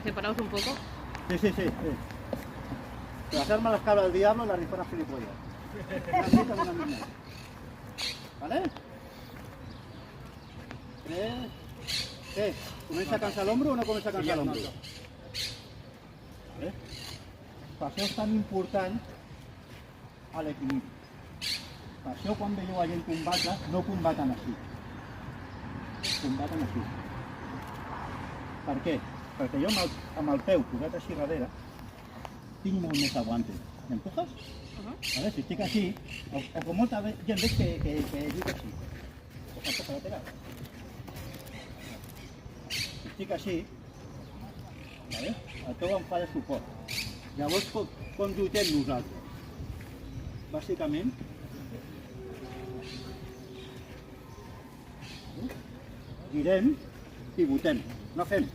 Separaos un poco. Sí, sí, sí. Pero hacerme las cabras del diablo y las rifonas gilipollas. Así como una niña. ¿Vale? ¿Qué? ¿Comença a cansar l'ombro o no comença a cansar l'ombro? Vale? Per això és tan important l'equilibri. Per això quan veieu a gent combatre, no combaten així. Combaten així. Per què? Perquè jo amb el peu posat així darrere tinc molt més aguante. M'empujes? Vale? Si estic així, o com molta gent veig que lluita així. O tampoc lateral. Si estic així, vale? El peu em fa de suport. Llavors com lluitem nosaltres? Bàsicament, girem i botem, no fem.